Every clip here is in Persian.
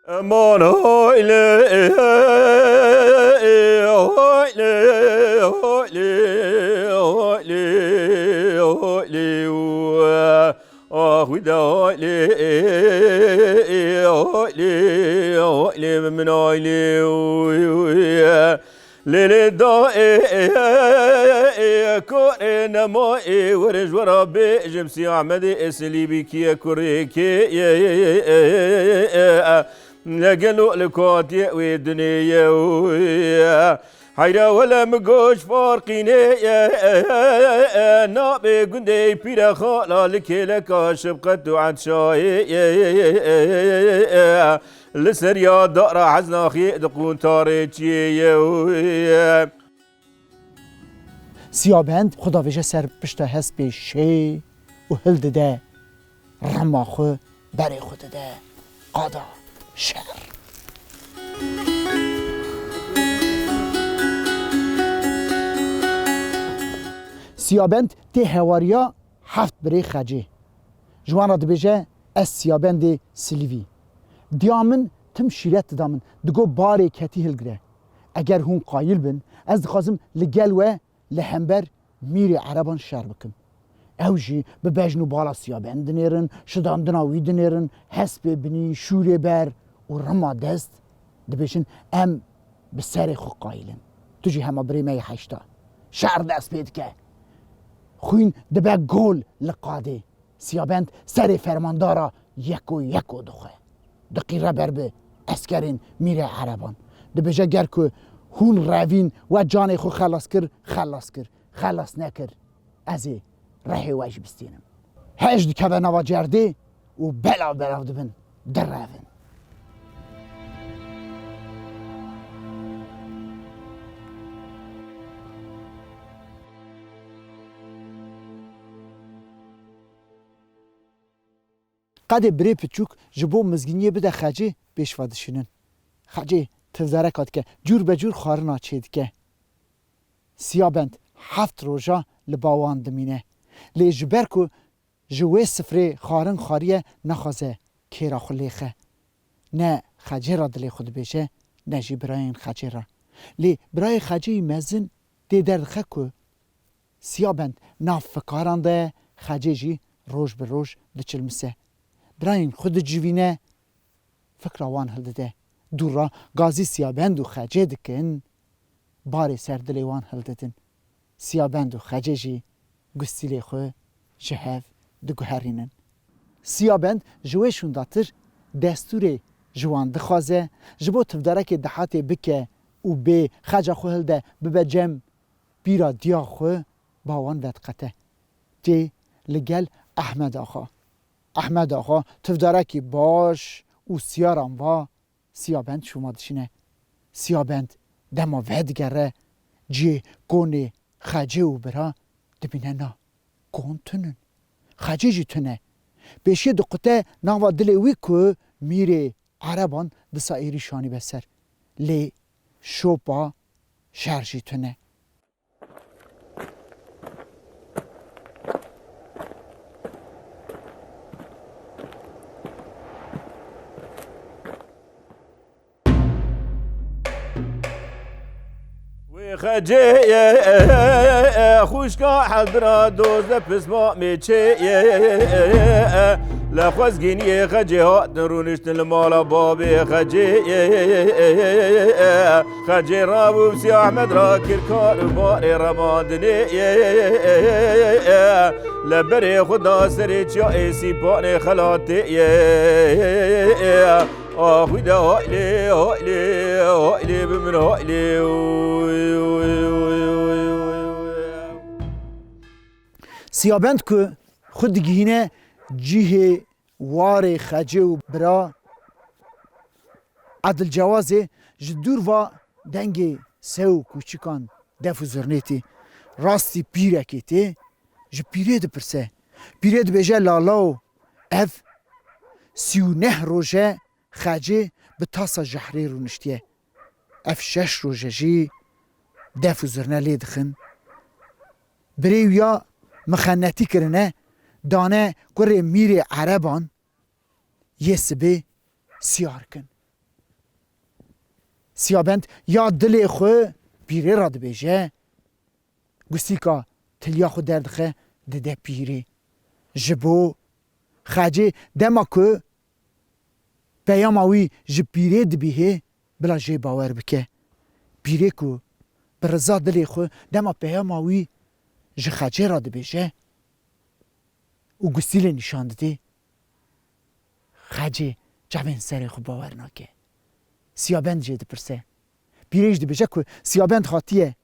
امان هایله هایله هایله هایله هایله آخوی دایله هایله هایله من هایله لیل دای کار نمای ورج ورا به جمسی احمد اسلیبی کیه کره کی لقلو لکاتی و دنیا حیرا ولا مگوش فارقینه ناب گنده پیرا خالا لکلکا شبقت و عدشای لسر یا دار عزناخی دقون تاريخيه سیابند خدا ویژه سر پشت هست به شی و هلد ده رماخو برای خود ده قادا شهر سیابند تی هواریا هفت برای خجی جوانا دبیجه از سیابند سلیوی دیامن تم شیرت دامن دگو باری کتی هلگره اگر هون قایل بن از دخوازم لگل و لحنبر میری عربان شهر بکن اوجی به بجنو بالا سیابند دنیرن شدان دناوی دنیرن حسب بنی شوری بر و رما دست دبیشن ام به سر خو قایلن توجی همه بری می حشتا شهر دست بید که خوین دبه گول لقاده سیابند سر فرماندارا یکو دخواه دقیقه بر به اسکرین میره عربان دبیجه گر که هون روین و جان خو خلاص نکر از ره ویش بستینم هجد که به نوا جرده و بلا دبن در روین قد بری پچوک جبو مزگینیه بده خجی پیشوادشینن خجی تزارکات که جور به جور خارنا چید که سیابند هفت روژا لباوان دمینه لی جبر که جوه سفره خارن خاریه نخوازه که را خلیخه نه خجی را دلی خود بشه نه جی براین خجی را لی برای خجی مزن دی دردخه که سیابند ناف فکاران ده خجی جی روش به روش دچلمسه براین خود جوینه فکر آوان هلده ده دور را گازی سیابند و خجه دکن باری سردلی وان هلددن سیابند و خجه جی گستیلی خواه جهف دگوهرینن سیابند جوهشون داتر دستور جوان دخوازه جبو تفداره که دحات بکه و به خجه خواه هلده ببه جم بیرا دیا خواه باوان ودقته تی لگل احمد آخا تفداره که باش و سیارم با سیابند شما دشینه سیابند دما ودگره جی گونه خجه و برا دبینه نا گون تنن خجه جی تنه بیشی دقته ناوا دلوی که میره عربان دسا ایری شانی بسر لی شوپا شرجی تنه خجيه خوشكا حضرا دوزة بسمع ميتشي لا خزقيني خجيه درونشت المالا بابي خجي رابو بسي احمد راكر كار باري رماندني لبري خدا سريت يا ايسي باني خلاتي آخوی ده هایلی بمن هایلی سیابند که خود گینه جیه وار خجه و برا عدل جوازه جدور و دنگ سو کوچکان دفو زرنیتی راستی پیره کتی جه پیره ده پرسه پیره ده بجه لالاو اف 39 روژه خجه به تاسا جحری رو نشتیه اف 6 روژه جی دفو زرنه لیدخن بریو یا مخنتی کرنه دانه گره میر عربان یه سبه سیار کن سیابند یا دل خو پیره را دبیجه گوستی که تلیا خو دردخه دده پیره جبو خاجه دما که پیاماوی جب پیره دبیه بلا جه باور بکه پیره که برزا دل خو دما پیاماوی جه خاجه را دبیجه و گوستی لی نشان دده خاجه جوین سر خو باور ناکه سیابند جه دپرسه پیرهش دبیجه که سیابند خاطیه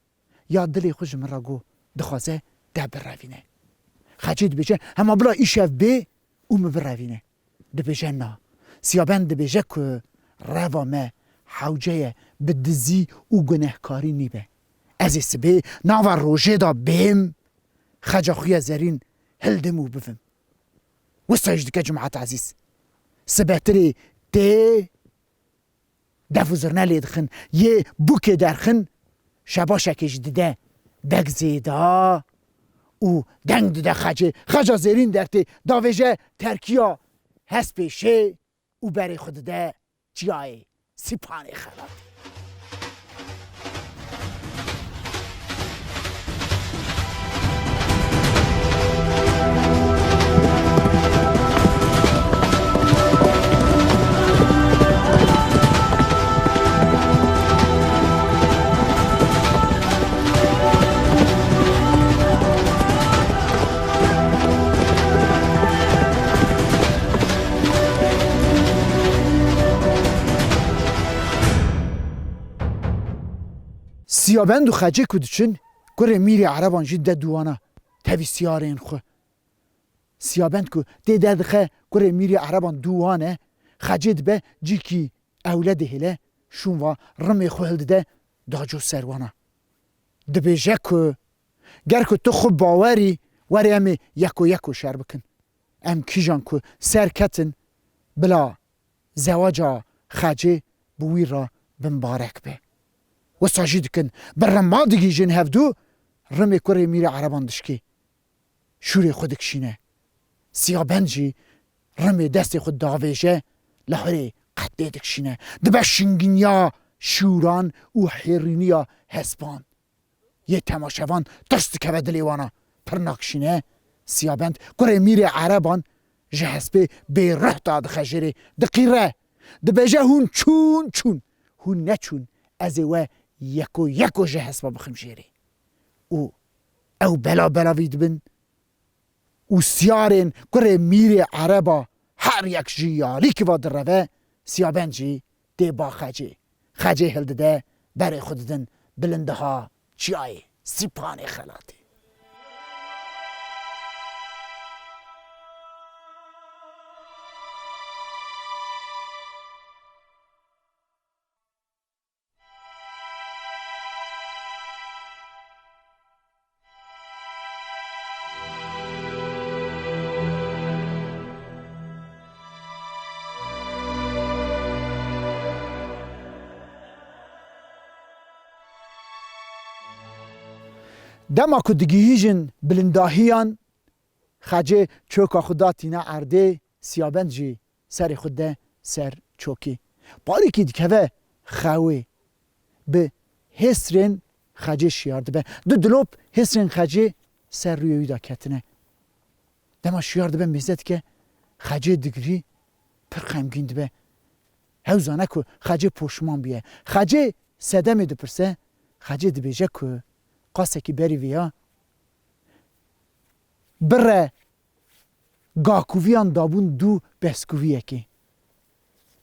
یا دل خو جمن را گو دخوازه ده بروینه خاجه دبیجه هما بلا ایشف بی او مبروینه دبیجه نا سیابند دبیجه که روا ما حوجه بدزی و گنهکاری نیبه از سبه ناوا روژه دا بیم خجا خوی زرین هلدمو بفم وستایش دکه جماعت عزیز سبهتری ده دفوزرنه لیدخن یه بوکه درخن شبا شکش دیده دگ زیدا او دنگ دیده خجا زرین درته داویجه ترکیا هست پیشه او بری خود ده چیای سیپانه خلات سیابند و خجه کدچن گره میری عربان جده دوانا تبی سیارین خو سیابند که ده دخه گره میری عربان دوانه خجه دبه جی کی اولده هله شونوا رمی خو هلده داجو سروانا دبیجه که گر که تو خو باوری وری امی یکو شر بکن ام کیجان که سرکتن بلا زواجا خجه بوی را بمبارک به و ساجد کن برمادگی جن هفدو رمی کره میره عربان دشکی شوری خودک شینه سیابنجی رمی دست خود داویشه لحری قطعه دکشینه دبه شنگینیا شوران و حیرینیا حسبان یه تماشوان ترست که بدلیوانا پرناکشینه سیابند کره میره عربان جه حسبه بی ره داد خجره دقیره دبه جه هون چون هون نچون از و یکو جه حسبا بخم جیری او بلا وید بن و سیارین کره میره عربا هر یک جیالی که واد روه سیابند جی ده با خجه هلده ده بر خوددن بلنده ها چیای سیپان خلاتی دما که دگیهیجن بلنداهیان خجه چوکا خدا تینا عرده سیابند جی سر خود سر چوکی باری که دکوه خواه به حسرین خجه شیارده به دو دلوب حسرین خجه سر رویوی دا کتنه دما شیارده به میزد که خجه دگری پر خمگین به هوزانه که خجه پوشمان بیه خجه سدم دو پرسه خجه دبیجه که قاسه که بری ویا بره گاکوویان دابون دو پسکوویه که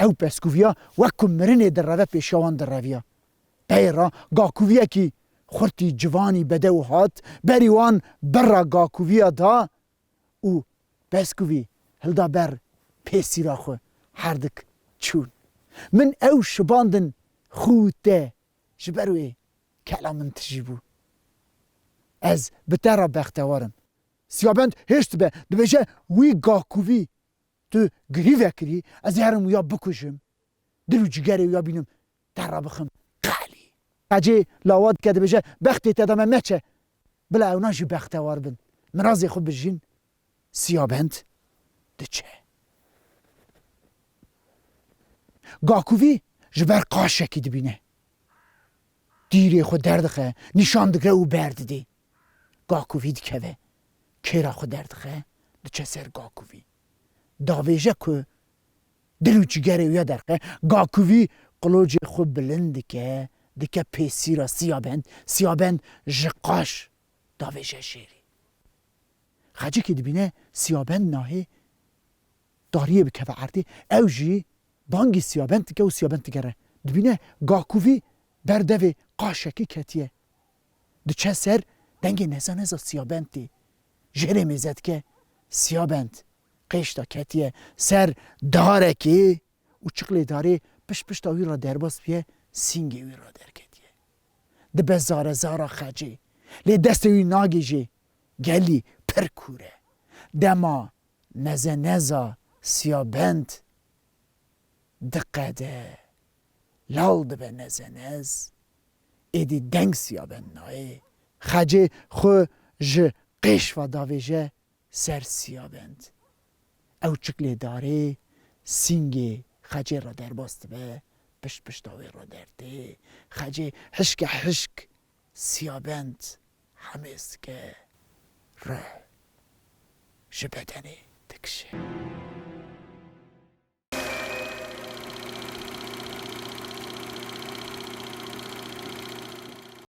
او پسکوویا وکو مرنه در روه پیشوان در رویا بیرا گاکوویه که خورتی جوانی بده و هات بری وان بره گاکوویا دا او پسکووی هلدا بر پیسی را خو هردک چون من او شباندن خوته جبروی کلامن تجیبو از بتر بختوارم سیابند هشت به دبیجه وی گاکووی تو گریوه کری از هرم یا بکشم دلو جگره یا بینم در را بخم قلی اجه لاواد که دبیجه بختی تدامه مچه بلا اونا جی بختوار بن مرازی خود بجین سیابند دچه گاکووی جبر قاشه کی دبینه دیری خود دردخه نشان دگره او برد دی گاکووی دکوه کرا خود دردخه دچه سر گاکووی داویجه که دلو چگره ویا درخه گاکووی قلوج خود بلند که دکه پیسی را سیابند جقاش داویجه شیری خجی که دبینه سیابند ناهی داریه بکه و عردی او جی بانگی سیابند که او سیابند تگره دبینه گاکووی بردوی قاشکی کتیه دچه سر دنگی نزا سیابند دی جره میزد که سیابند قشتا کتیه سر داره که او چقلی داره پش تاوی را در باز بیه سینگی وی را در کتیه ده به زارا خجی لی دست وی ناگی جی گلی پرکوره دما نزا سیابند دقده لال ده به نز ایدی دنگ سیابند نای خجی خو ج قش و داویجه سر سیابند او چکلی داره سینگی خجی را در باست به پش داوی را درده خجی حشک سیابند همیست که ره جبدنی دکشه